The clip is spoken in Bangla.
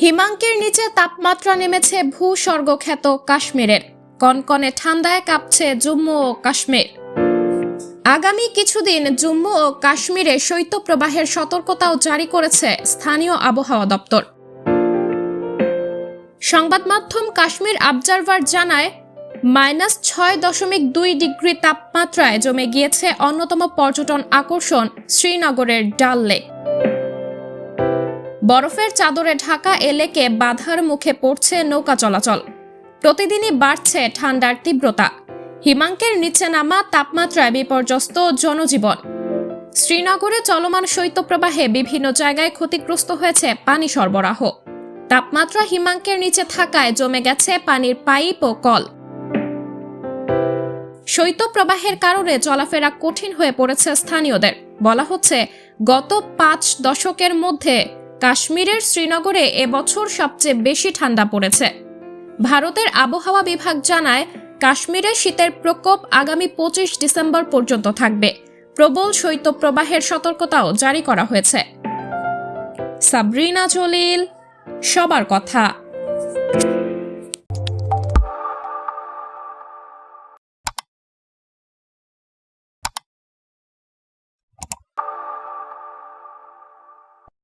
হিমাঙ্কের নিচে তাপমাত্রা নেমেছে ভূস্বর্গখ্যাত কাশ্মীরের। কনকনে ঠান্ডায় কাঁপছে জম্মু ও কাশ্মীর। আগামী কিছুদিন জম্মু ও কাশ্মীরে শৈত্যপ্রবাহের সতর্কতাও জারি করেছে স্থানীয় আবহাওয়া দপ্তর। সংবাদ মাধ্যম কাশ্মীর অবজারভার জানায়, -6.2 ডিগ্রি তাপমাত্রায় জমে গিয়েছে অন্যতম পর্যটন আকর্ষণ শ্রীনগরের ডাল লেক। বরফের চাদরে ঢাকা এ লেকে বাধার মুখে পড়ছে নৌকা চলাচল। প্রতিদিনই বাড়ছে ঠান্ডার তীব্রতা। হিমাঙ্কের নিচে নামা তাপমাত্রায় বিপর্যস্ত জনজীবন। শ্রীনগরে চলমান শৈত্যপ্রবাহে বিভিন্ন জায়গায় ক্ষতিগ্রস্ত হয়েছে পানি সরবরাহ। তাপমাত্রা হিমাঙ্কের নিচে থাকায় জমে গেছে পানির পাইপ ও কল। শৈত্যপ্রবাহের কারণে চলাফেরা কঠিন হয়ে পড়েছে স্থানীয়দের। বলা হচ্ছে, গত 5 দশকের মধ্যে কাশ্মীরের শ্রীনগরে এবছর সবচেয়ে বেশি ঠান্ডা পড়েছে। ভারতের আবহাওয়া বিভাগ জানায়, কাশ্মীরে শীতের প্রকোপ আগামী 25 ডিসেম্বর পর্যন্ত থাকবে। প্রবল শৈত্যপ্রবাহের সতর্কতাও জারি করা হয়েছে। সাবরিনা জলিল, সবার কথা।